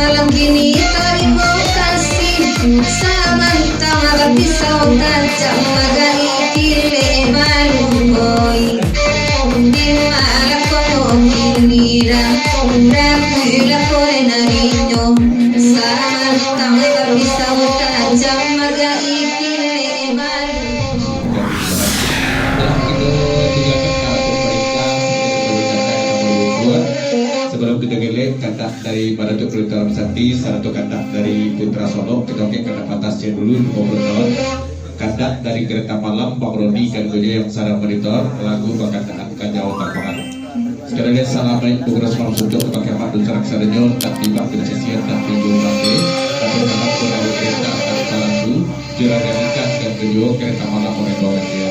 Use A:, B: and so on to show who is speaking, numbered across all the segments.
A: malam kini terima kasih samantang berpisau tajam magai kile maluboy di malam kono kinira rakula kore narinyo samantang berpisau tajam magai kile
B: sebelum kita gelek kata dari pada Dr. Ramsati satu kata dari Putra Solo kita oke kata patasnya dulu ngobrol kata dari kereta malam Bang Roni kan yang sarang monitor lagu bakatan Kajau Tapangan sekali lagi salamin pengurus malam sudah pakai padun serak saranyo tak tiba kejadian tak minggu nanti tapi sangat kurang kereta tak lagu juragan ikan dan kedua kereta malam monitor dia.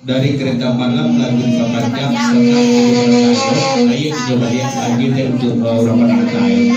B: Dari kereta malam lagu panjang serta ayo coba lihat lagi deh untuk beberapa detail.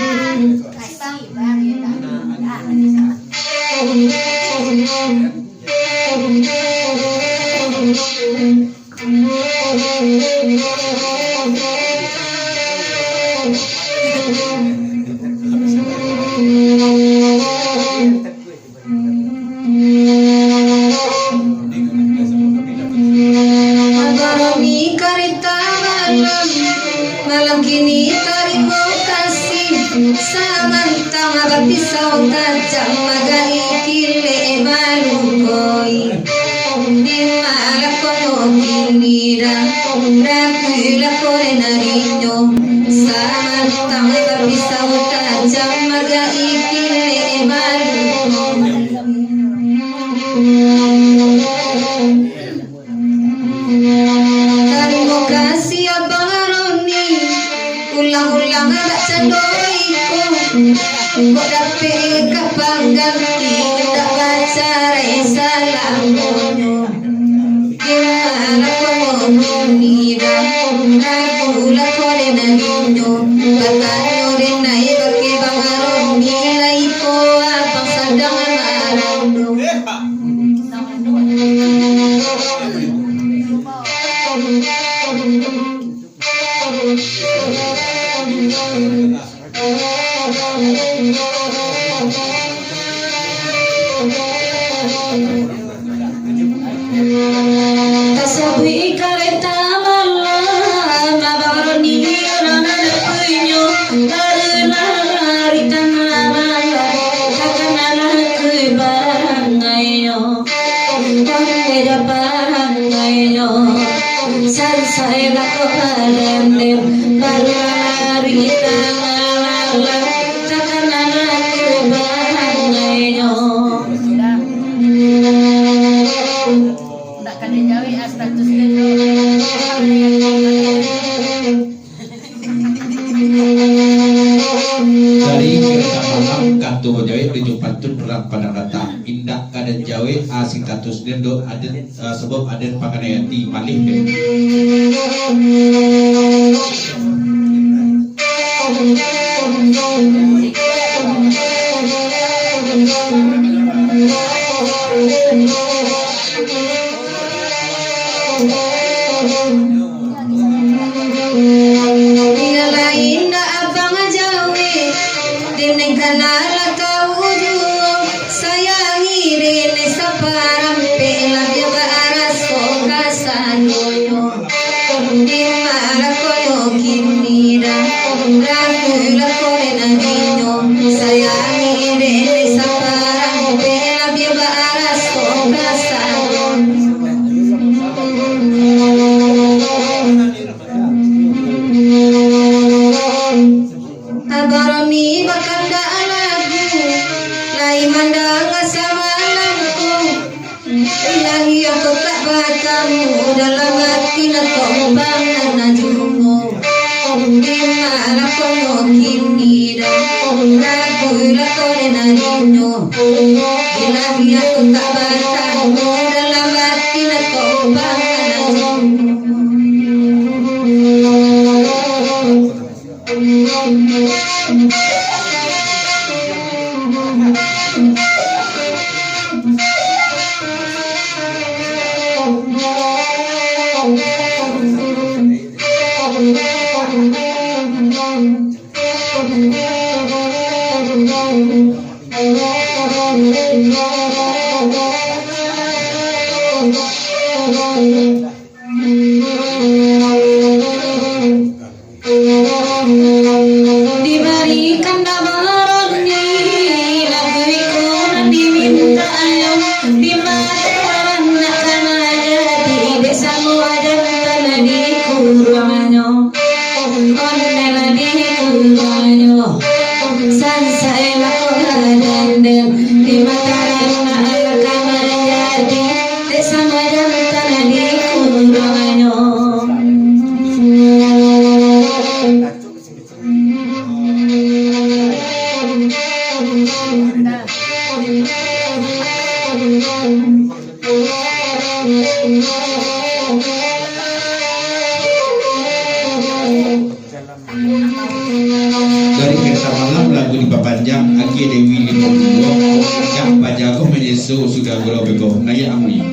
A: Malam kini terima kasih samantang berpisau tajam magai kile maluboy di malam kono kinira rakula kore narinyo samantang berpisau tajam magai kile maluboy. Terima kasih Abang Roni ulang-ulang ada candoriku kok dapet kapan ganti tak baca salam gimana kau mengira aku lah kore naninyo kata nyore naik bagi Bang Roni laipo abang sadang marando. Kasabui kereta malam Abang Roni orang ada punya karena hari tanah takkan ada ke barangayo dan beda barangayo sansai nak kalender karena hari tanah takkan ada ke barangayo.
B: Dari kereta malam Kanto Jawa dijumpa berang pada kata indah kadan Jawa asing katus dendo aden sebab aden panganayati malih den.
A: Lain abang Jawa dene kanala kaudu sayangi dene saparampe labya baras ko kasano Ilahi aku tak batamu dalam hati nak bangan najungo. Dimana kau kini dah ragu ragu denganmu. Ilahi aku tak batamu dalam hati nak bangan najungo. Diberikan damaroni laguiku dan diminta ayam di mata nak kana jadi desamu ada tanah di kurwanyo onela di kurwanyo sansai lakoran dan di mata nak kana jadi desamu ada tanah di kurwanyo.
B: Dari kereta malam lagu dipapanjang Aki Dewi 52 yang pajago menyesu sudah bego naya amui.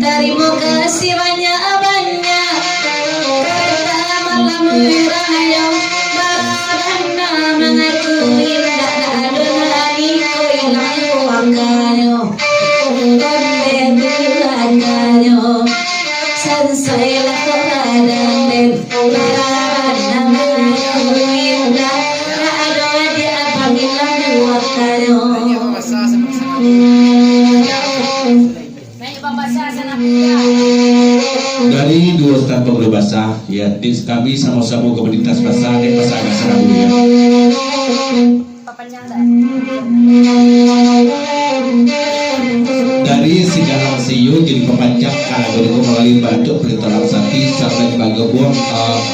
B: Terima kasih banyak-banyak kereta malam wiraya barana mengaku indah adonaniku ilang kuangkanyo konde bulankanyo sansailah koradan barana mengaku indah adonani abang ilang kuangkanyo. Dari dua Ustaz Pembeli Basah ya, kami sama-sama komunitas Basah dan Pasangan Serabu ya. Dari Sidalang Siyu jadi pemanjang kategori melalui Batuk Pelitalang Sati sampai sebagai buang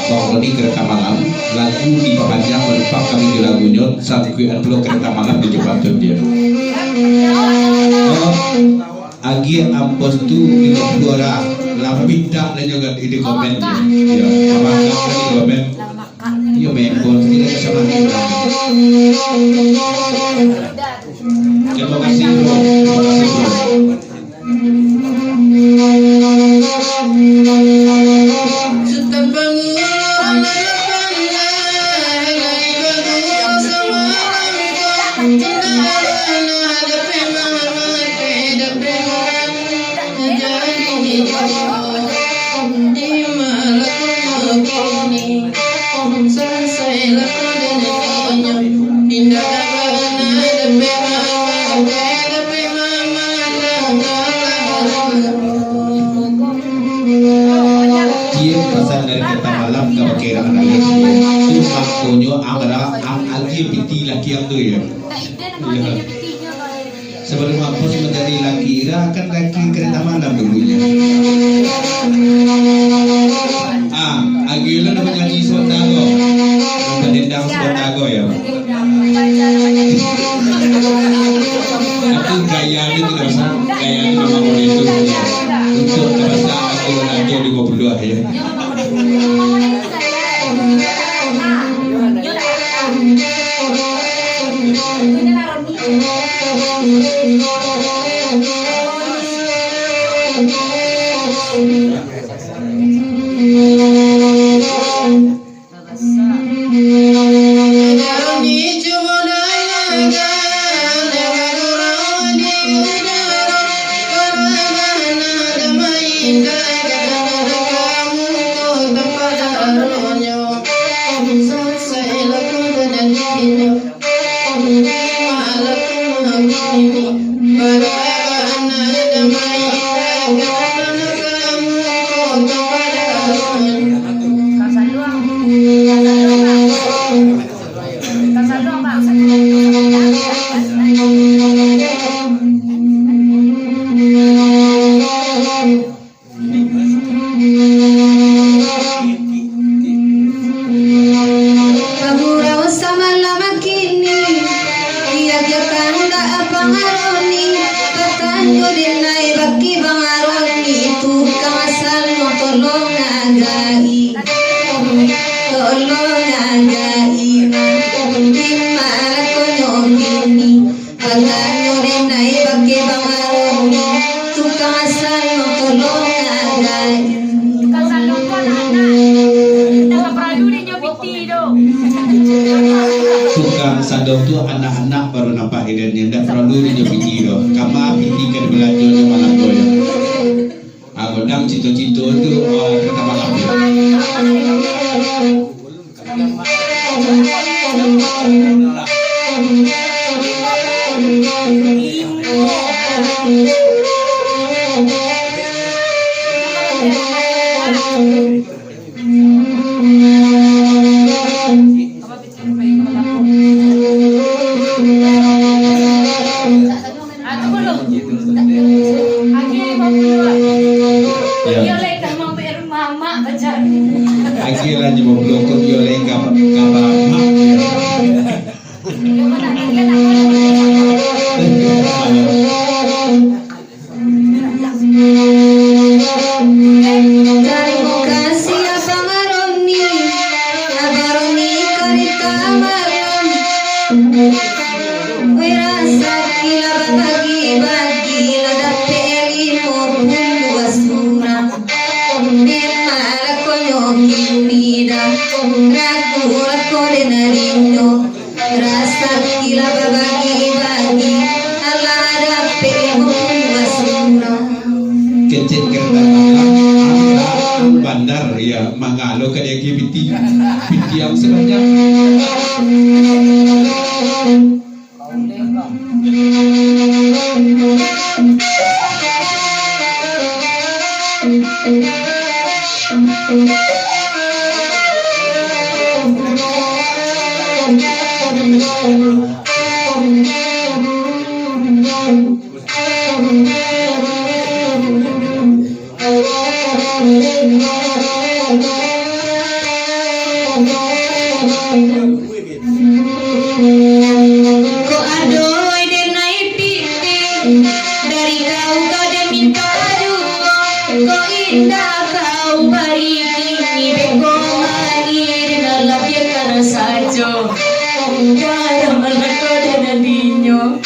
B: penghuni kereta malam lagu di pemanjang merupakan kami di lagunya sampai pulau kereta malam di Jepang dia. Agi ampos tu di Flora lapita dan juga di komen ya. Ya, apakah di komen? Yo membon tidak sama kita. Terima kasih bro. Terima kasih bro. Pasal dari kereta malam ke perkiraan lagi itu makanya angara algi piti laki yang tu ya. Sebelum hapus menjadi laki kan laki kereta malam dulunya. Agila nama nyanyi Sotago, pendendang Sotago ya. Itu gaya itu tidak usah gaya itu memang boleh itu untuk bahasa aku nanti 52 ya.
A: tolong agaiba di mana konyolini paganorin na ibagi bangaroni tukang asal mo tolong agaiba.
B: Tukang sadong tu anak-anak baru nampak hidupnya tidak perlu dia pikir kama pindikan belajar di malam doya. Aku dang cito-cito tu kata malam. Akhirnya mau blokor oleh kabar
A: Terima kasih Abang Aroni karita malam wirasa kila bagi ladape ilmu buasura memala konyokimida ragu rakode narinyo rasa kila bagi ala ladape ilmu buasura
B: kecil kereta malam bandar ya mangalo ke dia biti yang sebanyak
A: Ko adoy de nai pipi dari kau de minta dua ko indah kau bari kini beko manir dalam ya karena sajo kaya malako de nadinyo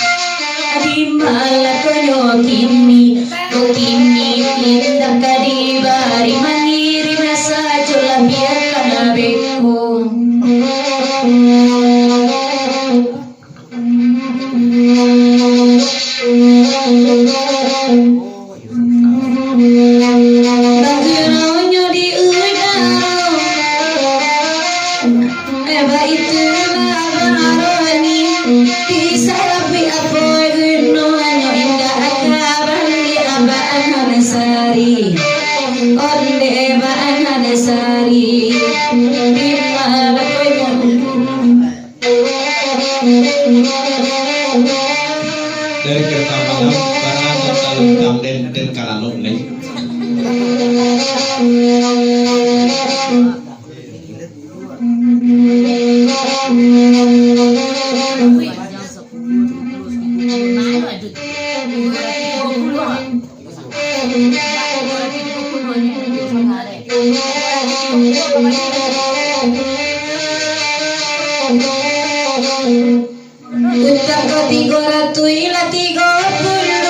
A: di malako nyo ko kini pindah kadi bari manir na sajo labia karena beko. Bagiraunya di udara Eba itu mabaroni Bisa lebih apa gunanya Indah akaban di abaan hanasari Onde ebaan hanasari Di malakonya
B: dari kereta malam karena terlalu dan kalalok nih.
A: Utak ko tigo ratui la tigo puluh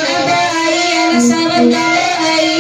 A: Abari anak sahabat abari